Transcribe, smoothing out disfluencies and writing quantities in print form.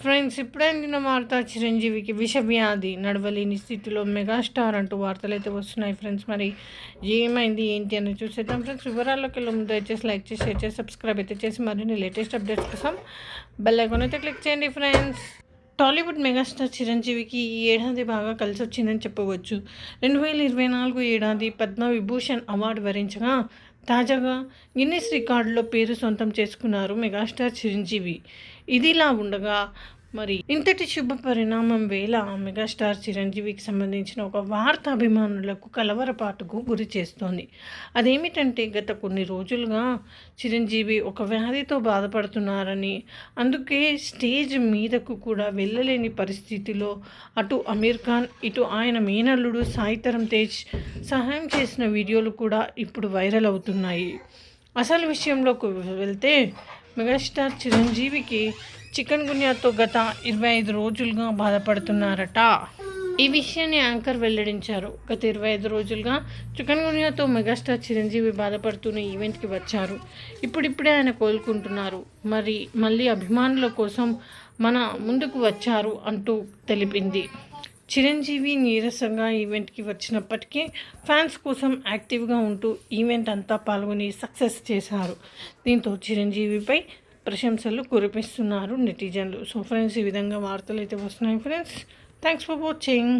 Friends, ఇప్పుడే అందిన వార్త చిరంజీవికి విషవ్యాధి, నడవలేని స్థితిలో మెగాస్టార్ అంటూ వార్తలు అయితే వస్తున్నాయి. ఫ్రెండ్స్, మరి ఏమైంది ఏంటి అని చూసేద్దాం. ఫ్రెండ్స్, వివరాల్లోకి వెళ్ళే ముందు దయచేసి లైక్ చేసి షేర్ చేసి సబ్స్క్రైబ్ అయితే చేసి మరిన్ని లేటెస్ట్ అప్డేట్స్ కోసం బెల్ ఐకాన్ అయితే క్లిక్ చేయండి. ఫ్రెండ్స్, టాలీవుడ్ మెగాస్టార్ చిరంజీవికి ఈ ఏడాది బాగా కలిసి వచ్చిందని చెప్పవచ్చు. 2024 ఏడాది పద్మవిభూషణ్ అవార్డు వరించగా తాజాగా గిన్నిస్ రికార్డులో పేరు సొంతం చేసుకున్నారు మెగాస్టార్ చిరంజీవి. ఇదిలా ఉండగా మరి ఇంతటి శుభ పరిణామం వేళ మెగాస్టార్ చిరంజీవికి సంబంధించిన ఒక వార్త అభిమానులకు కలవరపాటుకు గురి చేస్తోంది. అదేమిటంటే, గత కొన్ని రోజులుగా చిరంజీవి ఒక వ్యాధితో బాధపడుతున్నారని, అందుకే స్టేజ్ మీదకు కూడా వెళ్ళలేని పరిస్థితిలో అటు అమీర్ ఖాన్, ఇటు ఆయన మేనల్లుడు సాయిధరమ్ తేజ్ సహాయం చేసిన వీడియోలు కూడా ఇప్పుడు వైరల్ అవుతున్నాయి. అసలు విషయంలోకి వెళ్తే, మెగాస్టార్ చిరంజీవికి చికెన్ గున్యాతో గత 25 రోజులుగా బాధపడుతున్నారట. ఈ విషయాన్ని యాంకర్ వెల్లడించారు. గత 25 రోజులుగా చికెన్ గున్యాతో మెగాస్టార్ చిరంజీవి బాధపడుతున్న ఈవెంట్కి వచ్చారు. ఇప్పుడిప్పుడే ఆయన కోలుకుంటున్నారు. మళ్ళీ అభిమానుల కోసం మన ముందుకు వచ్చారు అంటూ తెలిపింది. చిరంజీవి నీరసంగా ఈవెంట్కి వచ్చినప్పటికీ ఫ్యాన్స్ కోసం యాక్టివ్గా ఉంటూ ఈవెంట్ అంతా పాల్గొని సక్సెస్ చేశారు. దీంతో చిరంజీవిపై ప్రశంసలు కురిపిస్తున్నారు నెటిజన్లు. సో ఫ్రెండ్స్, ఈ విధంగా వార్తలు అయితే వస్తున్నాయి. Friends, thanks for watching.